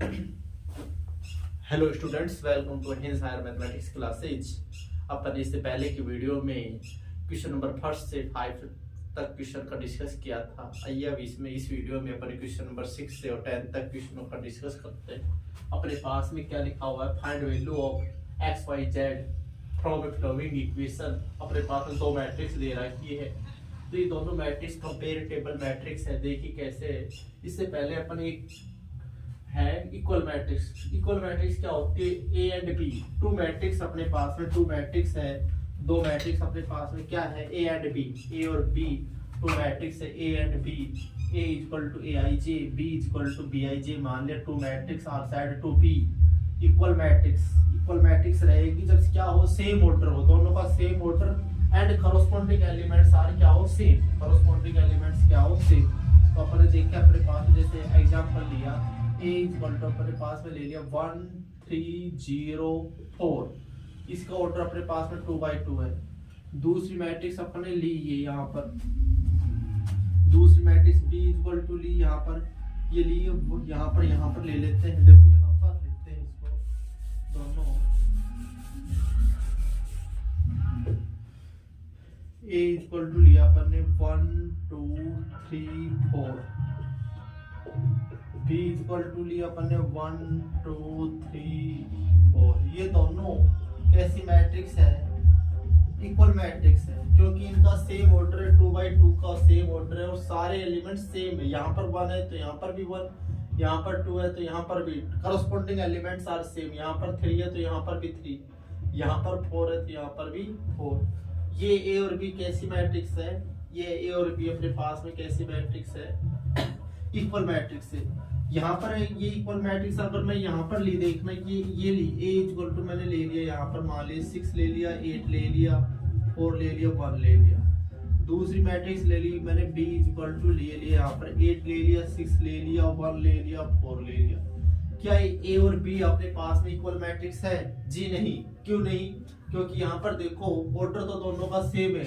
Hello students, welcome to हिंस higher mathematics classes. अपन इससे पहले की वीडियो में क्वेश्चन नंबर फर्स्ट से 5 तक क्वेश्चन का डिस्कस किया था। आइए अब इस वीडियो में अपन क्वेश्चन नंबर 6 से और 10 तक क्वेश्चनों का डिस्कस करते हैं। अपने पास में क्या लिखा हुआ है, find value of x y z from a flowing equation. अपने पास में दो मैट्रिक्स दे रखी है, तो ये दोनों मैट्रिक्स कंपेरेटेबल मैट्रिक्स है। देखिए कैसे है। इससे पहले अपन एक है इक्वल मैट्रिक्स। इक्वल मैट्रिक्स क्या होती है, A and B. Two matrix अपने पास में, टू मैट्रिक्स है, दो मैट्रिक्स अपने पास में क्या है, ए एंड बी, ए और बी। टू मैट्रिक्स है A and B, A equal to A I J, B equal to B I J. मान लिया two matrix are said to be equal matrix. Equal matrix रहेगी जब क्या हो, same order हो, दोनों का same order and corresponding elements are क्या हो, सेम। करस्पॉन्डिंग एलिमेंट्स क्या हो, सेम। तो अपन देखा अपने पास में, जैसे एग्जांपल लिया ए इक्वल टू अपने पास में ले लिया 1 3 0 4। इसका ऑर्डर अपने पास में 2/2 है। दूसरी मैट्रिक्स अपने ली ये यहाँ पर, दूसरी मैट्रिक्स बी इक्वल टू ली यहाँ पर, ये ली यहाँ पर ले लेते हैं। देखो यहाँ पर लेते हैं इसको दोनों, ए इक्वल टू लिया अपन ने 1 2 3 4, बी इक्वल टू लिया अपन ने 1 2 3 4। ये दोनों कैसी मैट्रिक्स है, इक्वल मैट्रिक्स है, क्योंकि इनका सेम ऑर्डर है, 2/2 का सेम ऑर्डर है और सारे एलिमेंट सेम है। यहाँ पर 1 है तो यहाँ पर भी 1, यहाँ पर 2 है तो यहाँ पर भी। करस्पॉन्डिंग एलिमेंट्स आर सेम, यहाँ पर 3 है तो यहाँ पर भी 3, यहाँ पर 4 है तो यहाँ पर भी 4। ये ए और बी कैसी मैट्रिक्स है, ये ए और बी अपने पास में कैसी मैट्रिक्स है, इक्वल मैट्रिक्स है। यहाँ पर ये इक्वल मैट्रिक्स अगर मैं यहाँ पर ली, देखना ये ली ए इक्वल टू मैंने ले लिया यहाँ पर, मान लिया 6 ले लिया, 8 ले लिया, 4 ले लिया, 1 ले लिया। दूसरी मैट्रिक्स ले ली मैंने बी इक्वल टू ले लिया यहाँ पर 8 ले लिया, 6 ले लिया, 1 ले लिया, 4 ले लिया। क्या ए और बी अपने पास में इक्वल मैट्रिक्स है? जी नहीं। क्यों नहीं? क्योंकि यहाँ पर देखो ऑर्डर तो दोनों का सेम है।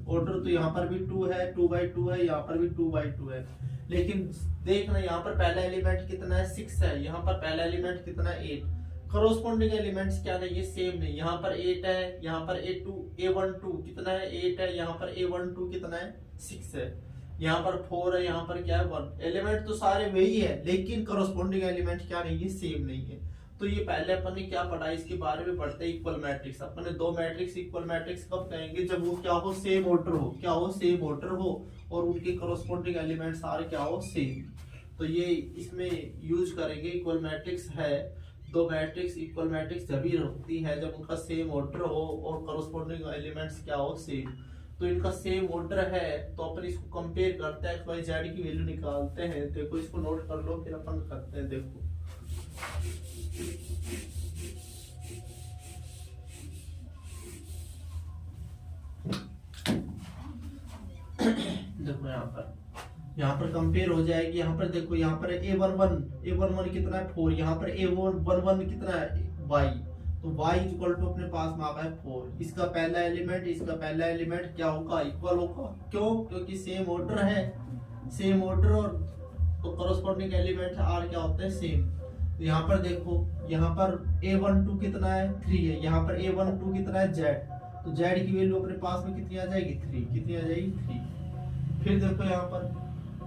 ऑर्डर तो यहाँ पर भी 2 है, 2/2 है, यहाँ पर भी 2/2 है। लेकिन देखना यहाँ पर पहला एलिमेंट कितना है, 6 है, यहाँ पर पहला एलिमेंट कितना है, 8। कॉरस्पॉन्डिंग एलिमेंट्स क्या नहीं, ये सेम नहीं। यहाँ पर 8 है, यहाँ पर A12 कितना है, 8 है, यहाँ पर A12 कितना है, 6 है, यहाँ पर 4 है, यहाँ पर क्या है, 1। एलिमेंट तो सारे वही है, लेकिन कॉरस्पॉन्डिंग एलिमेंट क्या नहीं है, सेम नहीं है। तो ये पहले अपन ने क्या पढ़ा, इसके बारे में पढ़ते हैं इक्वल मैट्रिक्स। अपन ने दो मैट्रिक्स इक्वल मैट्रिक्स कब कहेंगे, जब वो क्या हो, सेम ऑर्डर हो, क्या हो, सेम ऑर्डर हो और उनके कॉरस्पॉन्डिंग एलिमेंट्स सारे क्या हो, सेम। तो ये इसमें यूज करेंगे। इक्वल मैट्रिक्स है, दो मैट्रिक्स इक्वल मैट्रिक्स जब ही होती है जब उनका सेम ऑर्डर हो और कॉरस्पॉन्डिंग एलिमेंट्स क्या हो, सेम। तो इनका सेम ऑर्डर है तो अपन इसको कंपेयर करते हैं, एक्स वाई जेड की वैल्यू निकालते हैं। देखो इसको नोट कर लो, फिर अपन करते हैं। देखो देखो यहाँ पर कंपेयर हो जाएगी। यहाँ पर देखो, यहाँ पर A11 कितना है, 4। यहाँ पर A11 कितना है, y। तो y इक्वल टू अपने पास में आ गया है 4। इसका पहला एलिमेंट, इसका पहला एलिमेंट क्या होगा, इक्वल होगा। क्यों? क्योंकि सेम ऑर्डर है, सेम ऑर्डर और तो कॉरस्पॉन्डिंग एलिमेंट आर क्या होते हैं, सेम। तो यहाँ पर देखो, यहाँ पर A12 कितना है, 3 है, यहाँ पर A12 कितना है, z। तो z की वैल्यू अपने पास में कितनी आ जाएगी, 3। कितनी आ जाएगी, 3। फिर देखो यहाँ पर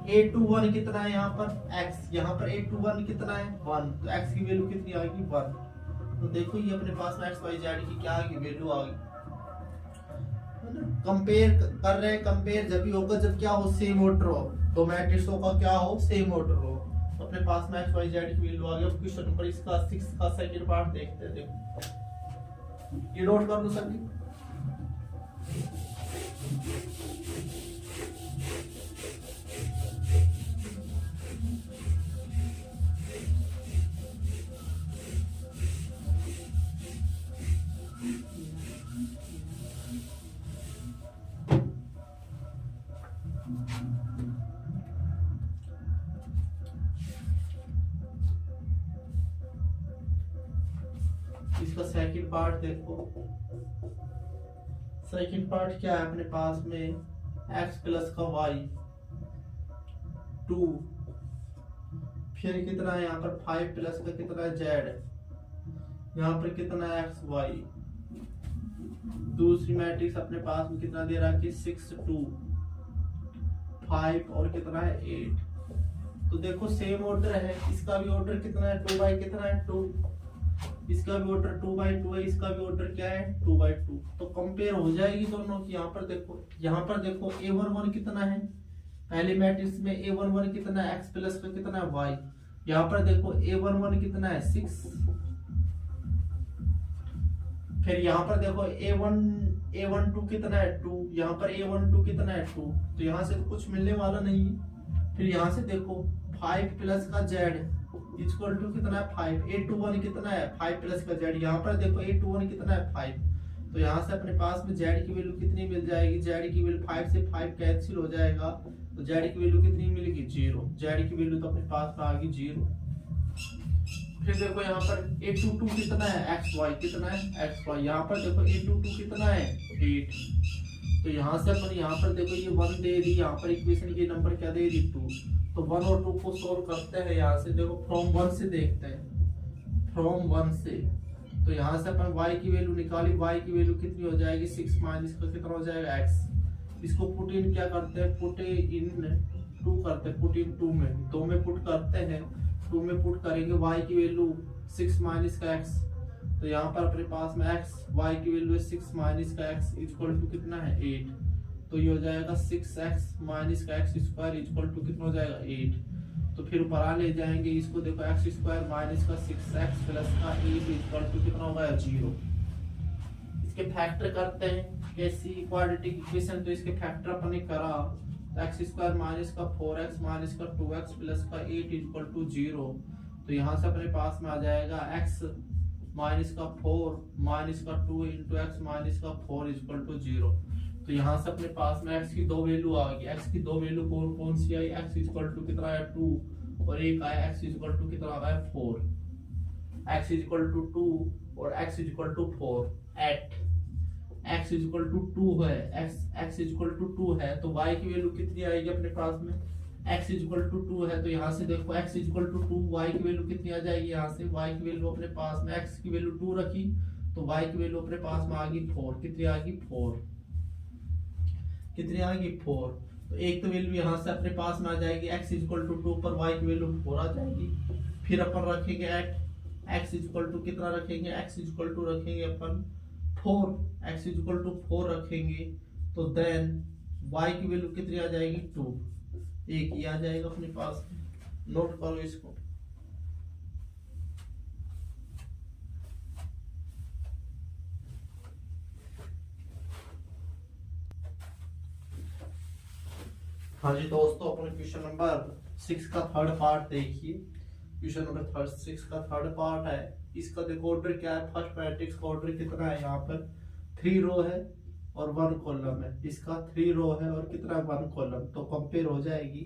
A21 कितना है, यहाँ पर x, यहाँ पर A21 कितना है, 1। तो x की वैल्यू कितनी आएगी, 1। तो देखो ये अपने पास में एक्स वाई जेड की क्या आएगी, वैल्यू आ गई। कंपेयर कर रहे हैं, कंपेयर जब भी होगा जब क्या हो, सेम ऑर्डर हो, दो मैट्रिक्सों का क्या हो, सेम ऑर्डर हो। तो अपने पास में एक्स वाई जेड की वैल्यू आ गई। अब क्वेश्चन नंबर इसका 6 का सेकंड पार्ट देखते हैं। देखो ये नोट कर लो सभी। इसका सेकंड पार्ट देखो। सेकंड पार्ट क्या है अपने पास में, x प्लस का y 2, फिर कितना है यहाँ पर 5 प्लस का कितना है जेड, यहाँ पर कितना है एक्स वाई। दूसरी मैट्रिक्स अपने पास में कितना दे रहा है कि 6 2 5 और कितना है 8। तो देखो सेम ऑर्डर है, इसका भी ऑर्डर कितना है 2 बाई कितना है 2, इसका भी ऑर्डर 2 बाई 2 है, इसका भी ऑर्डर क्या है 2 बाई 2। तो कंपेयर हो जाएगी दोनों की। यहाँ पर देखो a11 कितना है, पहले मैट्रिक्स में a11 कितना है x प्लस का कितना है y। यहाँ पर देखो a11 कितना है 6, फिर यहाँ पर देखो a12 कितना है 2, यहाँ पर a12 कितना है 2, तो यहाँ से कुछ मिलने वाला नहीं है। फिर यहाँ से देखो 5 प्लस का z इक्वल टू कितना है 5, a21 कितना है 5 प्लस का z, यहाँ पर देखो a21 कितना है 5, तो यहाँ से अपने पास में z की वैल्यू कितनी मिल जाएगी, z की वैल्यू 5 से 5 कैंसिल हो जाएगा, तो z की वैल्यू कितनी मिलेगी 0, z की वैल्यू तो अपने पास में आ गई 0। फिर देखो यहाँ पर a22 कितना है xy, कितना है xy, यहाँ पर देखो a22 कितना है 8, तो यहाँ से अपन यहाँ पर देखो ये 1 दे दी, यहाँ पर इक्वेशन की नंबर क्या दे दी 2, तो 1 और 2 को सोल्व करते हैं। यहाँ से देखो फ्रॉम 1 से देखते हैं, फ्रॉम 1 से, तो यहाँ से अपन y की वैल्यू निकाली, y की वैल्यू कितनी हो जाएगी 6 माइनस का कितना हो जाएगा x। इसको पुट इन क्या करते हैं, पुट इन 2 करते हैं, पुट इन 2 में, 2 में पुट करते हैं, 2 में पुट करेंगे y की वैल्यू 6 माइनस का x, तो यहाँ पर अपने पास में x y की वैल्यू है 6 माइनस का x इक्वल टू कितना है 8, तो ये हो जाएगा 6x माइनस का x स्क्वायर इक्वल टू कितना हो जाएगा 8। तो फिर ऊपर आ ले जाएंगे इसको, देखो x स्क्वायर माइनस का 6x प्लस का 8 इक्वल टू कितना होगा 0। इसके फैक्टर करते हैं कैसी क्वाड्रेटिक इक्वेशन, तो इसके फैक्टर अपन ने करा, तो x स्क्वायर माइनस का 4x माइनस का 2x प्लस का 8 इक्वल टू 0, तो यहाँ से अपने पास में आ जाएगा x माइनस का 4 माइनस का 2 इंटू एक्स माइनस का 4 इक्वल टू 0। तो यहाँ से अपने पास में x की दो वैल्यू आ गई, x की दो वैल्यू कौन सी आई, x इक्वल टू कितना है 2 और एक आया x इक्वल टू कितना आ है 4, x इक्वल टू 2 और x equal to 4 at x equal to 2 है, x इक्वल टू 2 है, तो y की वैल्यू कितनी आएगी अपने पास में, x इक्वल टू 2 है, तो यहाँ से देखो x इक्वल टू 2, y की वैल्यू कितनी आ जाएगी, यहाँ से y की वैल्यू अपने पास में x की वैल्यू 2 रखी, तो y की वैल्यू अपने पास में आ गई 4, कितनी आ गई 4, कितनी आ गई 4। तो एक तो वैल्यू यहाँ से अपने पास में आ जाएगी x इक्वल टू 2 पर y की वैल्यू 4 आ जाएगी। फिर अपन रखेंगे एट x इक्वल टू कितना रखेंगे, x इक्वल टू रखेंगे अपन 4, x इक्वल टू 4 रखेंगे, तो देन y की वैल्यू कितनी आ जाएगी 2, एक ही आ जाएगा अपने पास। नोट करो इसको। हाँ जी दोस्तों, अपने क्वेश्चन नंबर 6 का थर्ड पार्ट देखिए। क्वेश्चन नंबर 6 का थर्ड पार्ट है। इसका देखो ऑर्डर क्या है, फर्स्ट मैट्रिक्स का ऑर्डर कितना है, यहाँ पर 3 रो है और 1 कॉलम है, इसका 3 रो है और कितना 1 कॉलम, तो कंपेयर हो जाएगी।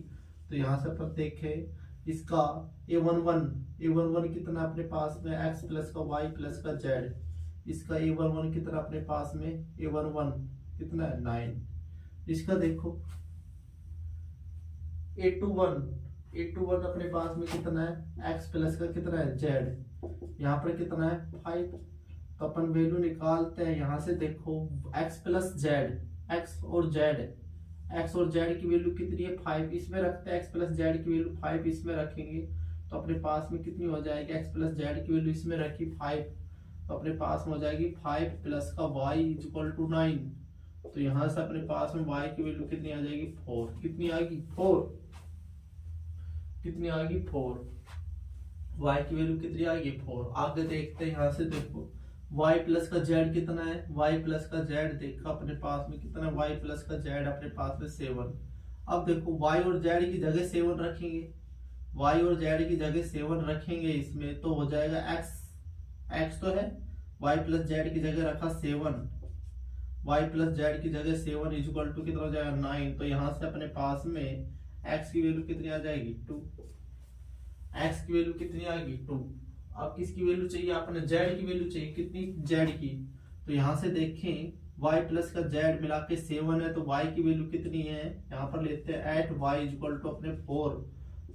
तो यहाँ से अपन देखें इसका a11 कितना अपने पास में x प्लस का y प्लस का z, इसका a11 कितना अपने पास में a11 कितना है 9। इसका देखो a21 अपने पास में कितना है x प्लस का कितना है z, यहाँ पर कितना है 5, तो अपन वैल्यू निकालते हैं। यहाँ से देखो x प्लस z, x और z की वैल्यू कितनी है 5, इसमें रखते हैं x प्लस z की वैल्यू 5 इसमें रखेंगे, तो अपने पास में कितनी हो जाएगी, x प्लस z की वैल्यू इसमें रखी 5, तो अपने पास में हो जाएगी 5 प्लस का y इक्वल टू 9, तो यहाँ से अपने पास में y की वैल्यू कितनी आ जाएगी 4, कितनी आएगी 4, कितनी आएगी 4, y की वैल्यू कितनी आएगी 4। आगे देखते हैं, यहाँ से देखो y प्लस का z कितना है, y प्लस का z देखा अपने पास में कितना है, y प्लस का z अपने पास में 7। अब देखो y और z की जगह 7 रखेंगे, y और z की जगह 7 रखेंगे इसमें, तो हो जाएगा x तो है, y प्लस z की जगह रखा 7, y प्लस z की जगह 7 इक्वल टू कितना हो जाएगा 9, तो यहाँ से अपने पास में x की वैल्यू कितनी आ जाएगी 2, x की वैल्यू कितनी आएगी 2। अब किसकी वैल्यू चाहिए, आपने z की वैल्यू चाहिए, कितनी z की, तो यहाँ से देखें y प्लस का z मिला के 7 है, तो y की वैल्यू कितनी है, यहाँ पर लेते हैं एट y इक्वल टू अपने 4,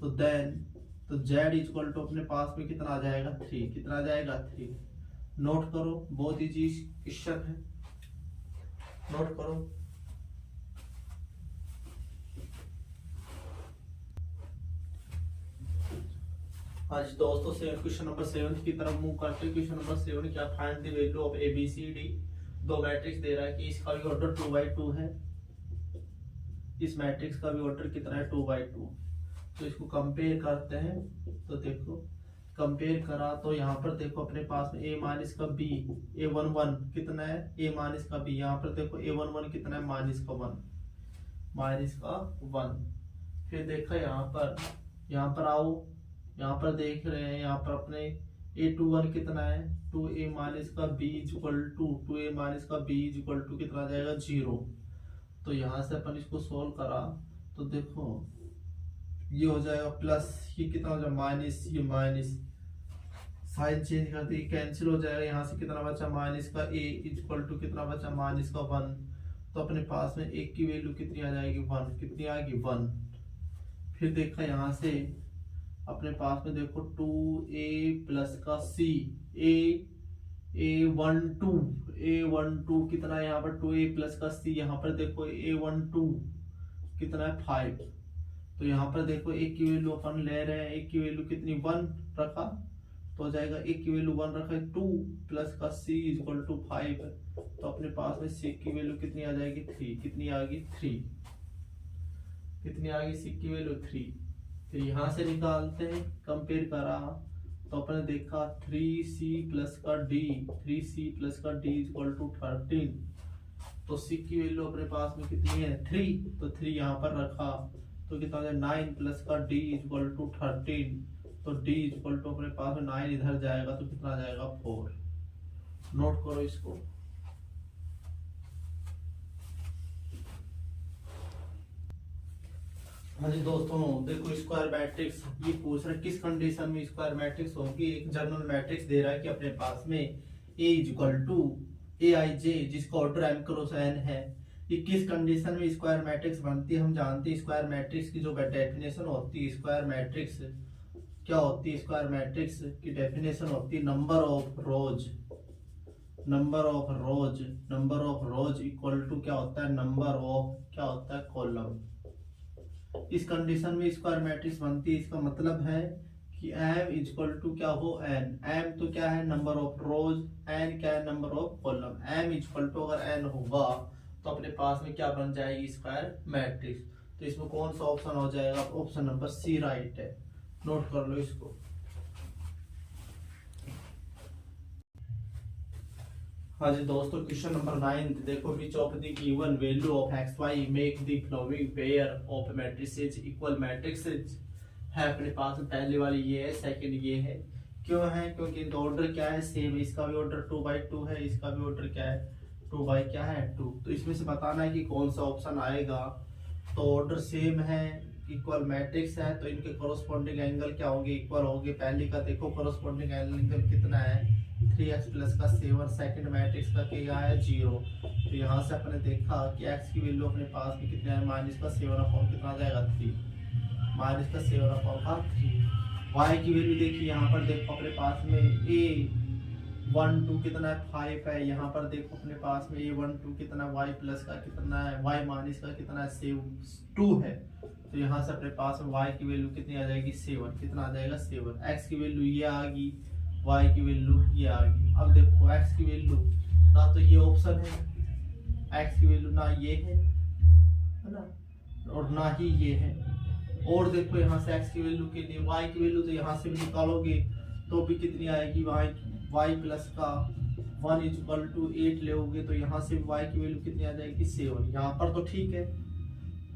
तो देन तो z इक्वल टू अपने पास में कितना आ जाएगा 3, कितना आ जाएगा 3। नोट करो, बहुत इजी क्वेश्चन है, नोट करो। आज दोस्तों क्वेश्चन नंबर 7 की तरफ मूव करते हैं। क्वेश्चन नंबर 7 क्या, find the value of A B C D. दो मैट्रिक्स दे रहा है कि इसका भी ऑर्डर 2/2 है, इस मैट्रिक्स का भी ऑर्डर कितना है 2/2। तो इसको कंपेयर करते हैं। तो देखो कंपेयर करा तो यहाँ पर देखो अपने पास में a माइनस का b, a11 कितना है a माइनस का b, यहाँ पर देखो a11 कितना है माइनस का 1। फिर देखा यहाँ पर आओ, यहाँ पर देख रहे हैं यहाँ पर अपने a21 कितना है 2a माइनस का b equal to 2a minus का b इक्वल टू कितना आ जाएगा 0। तो यहाँ से अपन इसको सोल्व करा तो देखो ये हो जाएगा प्लस, ये कितना हो जाएगा माइनस, ये माइनस, साइन चेंज कर दी कैंसिल हो जाएगा। यहाँ से कितना बचा माइनस का a इक्वल टू कितना बचा माइनस का 1। तो अपने पास में एक की वैल्यू कितनी आ जाएगी 1, कितनी आएगी 1। फिर देखा यहाँ से अपने पास में देखो 2a प्लस का c, a12 कितना है यहाँ पर 2a प्लस का c, यहाँ पर देखो a12 कितना है 5। तो यहाँ पर देखो एक की वैल्यू अपन ले रहे हैं, एक की वैल्यू कितनी 1 रखा तो हो जाएगा, एक की वैल्यू 1 रखा 2 प्लस का c इक्वल टू 5। तो अपने पास में c की वैल्यू कितनी आ जाएगी 3, कितनी आ गई 3, कितनी आ गई c की वैल्यू 3। फिर यहाँ से निकालते हैं, कंपेयर करा तो अपने देखा 3c प्लस का d इक्वल टू 13। तो c की वैल्यू अपने पास में कितनी है 3, तो 3 यहाँ पर रखा तो कितना है 9 प्लस का d इक्वल टू 13। तो d इक्वल टू अपने पास में 9 इधर जाएगा तो कितना आ जाएगा 4। नोट करो इसको। हाँ जी दोस्तों देखो स्क्वायर मैट्रिक्स ये पूछ रहा है किस कंडीशन में स्क्वायर मैट्रिक्स होगी। एक जनरल मैट्रिक्स दे रहा है कि अपने पास में a इक्वल टू aij जिसका ऑर्डर m क्रॉस n है, ये किस कंडीशन में स्क्वायर मैट्रिक्स बनती है। हम जानते हैं स्क्वायर मैट्रिक्स की जो डेफिनेशन होती है, स्क्वायर मैट्रिक्स क्या होती है, स्क्वायर मैट्रिक्स की डेफिनेशन होती है number of rows equal to क्या होता है नंबर ऑफ क्या होता है कॉलम। इस कंडीशन में स्क्वायर मैट्रिक्स बनती है, इसका मतलब है कि m इक्वल टू क्या हो n, m तो क्या है नंबर ऑफ रोज, n क्या है number of column. m equal to अगर n होगा तो अपने पास में क्या बन जाएगी स्क्वायर मैट्रिक्स। तो इसमें कौन सा ऑप्शन हो जाएगा, ऑप्शन नंबर सी राइट है। नोट कर लो इसको। हाँ जी दोस्तों क्वेश्चन नंबर 9 देखो which of the given value of xy make the following pair of matrices equal matrices है। अपने पास में पहले वाली ये है, सेकंड ये है। क्यों है, क्योंकि इनका ऑर्डर क्या है सेम, इसका भी ऑर्डर 2/2 है, इसका भी ऑर्डर क्या है 2/2। तो इसमें से बताना है कि कौन सा ऑप्शन आएगा। तो ऑर्डर सेम है, इक्वल मैट्रिक्स है, तो इनके कोरोस्पोंडिंग एंगल क्या होंगे इक्वल होंगे। पहले का देखो कोरोस्पोंडिंग एंगल कितना है 3x प्लस का 7, सेकंड मैट्रिक्स का क्या है 0। तो यहाँ से अपने देखा कि x की वैल्यू अपने पास में कितना है माइनस का 7 अपॉन कितना आ जाएगा 3, माइनस का 7 अपॉन का 3। y की वैल्यू देखिए यहाँ पर देखो अपने पास में a12 कितना है 5 है, यहाँ पर देखो अपने पास में a12 कितना y प्लस का कितना है y माइनस का कितना है 2 है। तो यहाँ से अपने पास में y की वैल्यू कितनी आ जाएगी 7, कितना आ जाएगा 7। x की वैल्यू ये आ गई, y की वैल्यू ये आ गई। अब देखो x की वैल्यू ना तो ये ऑप्शन है, x की वैल्यू ना ये है ना, और ना ही ये है। और देखो यहाँ से x की वैल्यू के लिए y की वैल्यू तो यहाँ से भी निकालोगे तो भी कितनी आएगी y प्लस का 1 इक्वल टू 8 लोगे तो यहाँ से y की वैल्यू कितनी आ जाएगी 7। यहाँ पर तो ठीक है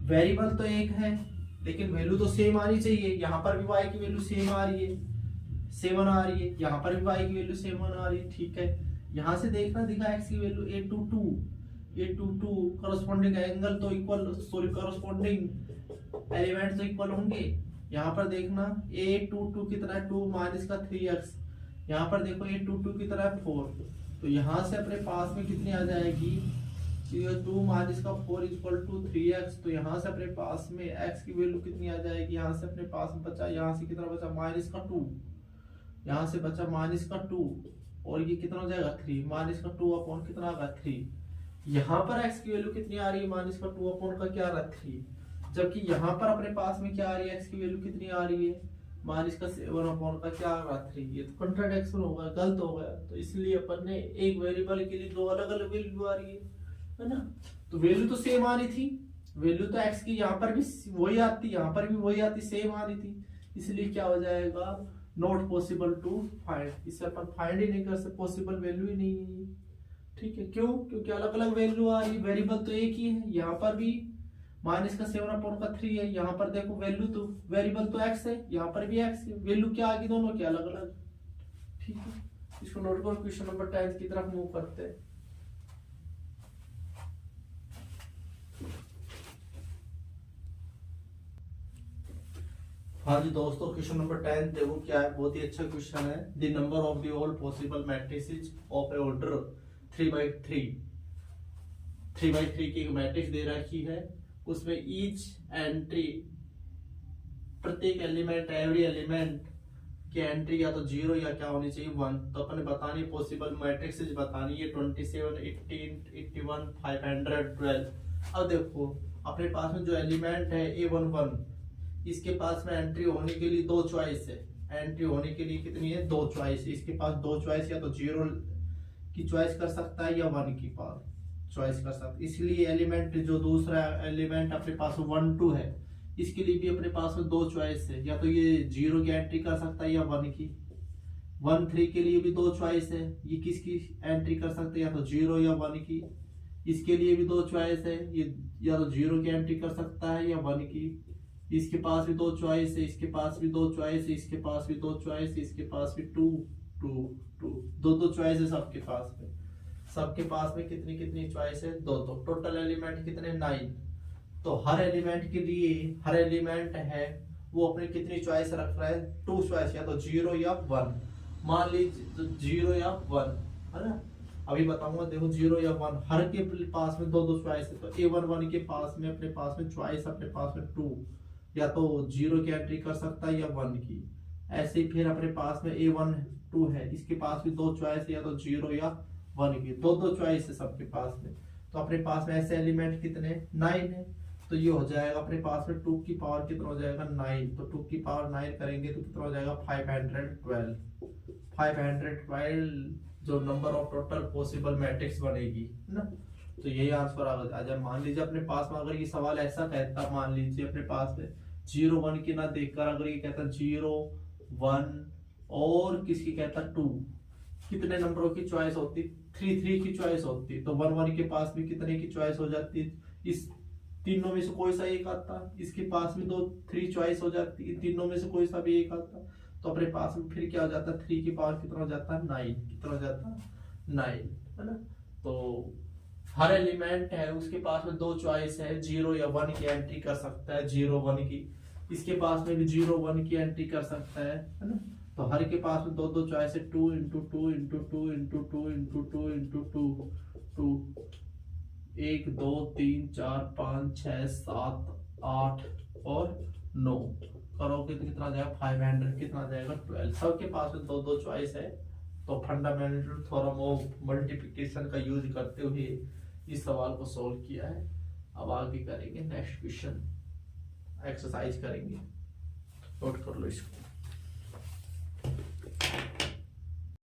वेरिएबल तो एक है लेकिन वैल्यू तो सेम आनी चाहिए। यहाँ पर भी y की वैल्यू सेम आ रही है 7 आ रही है, यहाँ पर भी y की वैल्यू 7 आ रही है, ठीक है। यहाँ से देखना दिखा x की वैल्यू a22 करस्पॉन्डिंग एंगल तो इक्वल, सॉरी करस्पॉन्डिंग एलिमेंट तो इक्वल होंगे। यहाँ पर देखना a22 कितना है 2 माइनस का 3x, यहाँ पर देखो a22 कितना है 4। तो यहाँ से अपने पास में कितनी आ जाएगी 2 माइनस का 4 इक्वल टू 3x। तो यहाँ से अपने पास में x की वैल्यू कितनी आ जाएगी, यहाँ से अपने पास में बचा, यहाँ से कितना बचा माइनस का 2, यहाँ से बचा माइनस का 2, और ये कितना हो जाएगा 3, माइनस का 2 अपॉन कितना आ गया 3। यहाँ पर x की वैल्यू कितनी आ रही है, माइनस का 2 अपॉन का क्या आ रहा है 3, जबकि यहाँ पर अपने पास में क्या आ रही है, x की वैल्यू कितनी आ रही है, माइनस का 7 अपॉन का क्या आ रहा 3। ये तो कंट्राडिक्शन होगा, गलत हो गया। तो इसलिए अपन ने एक वेरिएबल के लिए दो अलग अलग वैल्यू आ रही है ना। तो वैल्यू तो सेम आ रही थी, वैल्यू तो x की यहाँ पर भी वही आती, यहाँ पर भी वही आती, सेम आ रही थी। इसलिए क्या हो जाएगा, नॉट पॉसिबल टू फाइंड। इसे अपन फाइंड ही नहीं कर सकते, पॉसिबल वैल्यू ही नहीं है। ठीक है, क्यों, क्योंकि अलग अलग वैल्यू आ रही है, वेरिएबल तो एक ही है। यहाँ पर भी माइनस का 7 अपॉन का 3 है, यहाँ पर देखो वैल्यू तो वेरिएबल तो x है, यहाँ पर भी x है, वैल्यू क्या आ गई दोनों की अलग अलग। ठीक है, इसको नोट करो। क्वेश्चन नंबर 10 की तरफ मूव करते हैं। हाँ जी दोस्तों, क्वेश्चन नंबर 10 देखो क्या है, बहुत ही अच्छा क्वेश्चन है। The number of the all possible matrices of A order 3/3 की एक मैट्रिक्स दे रखी है, उसमें ईच एंट्री, प्रत्येक एलिमेंट, एवरी एलिमेंट की एंट्री या तो 0 या क्या होनी चाहिए 1। तो अपने बतानी पॉसिबल मैट्रिक्स बतानी है 27, 18, 81, 512। अब देखो अपने पास में जो एलिमेंट है A11, इसके पास में एंट्री होने के लिए दो चॉइस है। एंट्री होने के लिए कितनी है, दो चॉइस। इसके पास दो चॉइस, या तो 0 की चॉइस कर सकता है या 1 की पास चॉइस कर सकता है। इसलिए एलिमेंट जो दूसरा एलिमेंट अपने पास 1, 2 है, इसके लिए भी अपने पास में दो चॉइस है, या तो ये 0 की एंट्री कर सकता है या 1 की। 1, 3 के लिए भी दो चॉइस है, ये किसकी एंट्री कर सकते हैं, या तो 0 या 1 की। इसके लिए भी दो चॉइस है, ये या तो 0 की एंट्री कर सकता है या 1 की। इसके पास भी दो चॉइस है, इसके पास भी दो चॉइस है, इसके पास भी दो चॉइस है, इसके पास भी 2, 2, 2, दो चॉइस है सबके पास में। सबके पास में कितनी कितनी चॉइस है, दो। टोटल एलिमेंट कितने, 9। तो हर एलिमेंट के लिए, हर एलिमेंट है वो अपने कितनी चॉइस रख रहा है, 2 चॉइस, या तो 0 या 1। मान लीजिए 0 या 1 है ना। अभी बताऊंगा, देखो 0 या 1 हर के पास में दो चॉइस है। तो A11 के पास में, अपने पास में चॉइस अपने पास में 2, या तो 0 की एंट्री कर सकता है या 1 की। ऐसे ही फिर अपने पास में A1 2 है, इसके पास भी दो चॉइस है, या तो 0 या 1 की। दो चॉइस है सबके पास में। तो अपने पास में ऐसे एलिमेंट कितने, 9 है। तो ये हो जाएगा अपने पास में 2 की पावर कितना हो जाएगा, 9। तो 2 की पावर 9 करेंगे तो कितना हो जाएगा, 512। 512 जो number of total possible matrix बनेगी ना। तो यही आंसर आ गया। मान लीजिए अपने पास में अगर ये सवाल ऐसा कहता, मान लीजिए अपने पास में 0, 1 की ना देखकर अगर ये कहता 0, 1 और किसकी कहता 2, कितने नंबरों की चॉइस होती, 3, 3 की चॉइस होती। तो 1, 1 के पास भी कितने की चॉइस हो जाती, इस तीनों में से कोई सा एक आता। इसके पास भी 3 चॉइस हो जाती, तीनों में से कोई सा भी एक आता। तो अपने पास में फिर क्या हो जाता है, 3 की पावर कितना हो जाता है, 9। कितना हो जाता है, 9 है ना। तो हर एलिमेंट है उसके पास में दो चॉइस है, 0 या 1 की एंट्री कर सकता है, 0, 1 की। इसके पास में भी 0, 1 की एंट्री कर सकता है ना। तो हर के पास में दो चॉइस है, 2 × 2 × 2 × 2 × 2 × 2 2 1 2 3 4 5 6 7 8 और 9 करोगे तो कितना जाएगा, 500 कितना जाएगा, 12। सबके पास में दो चॉइस है। तो फंडामेंटल थ्योरम ऑफ मल्टीप्लिकेशन का यूज करते हुए इस सवाल को सॉल्व किया है। अब आगे करेंगे नेक्स्ट क्वेश्चन, एक्सरसाइज करेंगे, नोट कर लो इसको।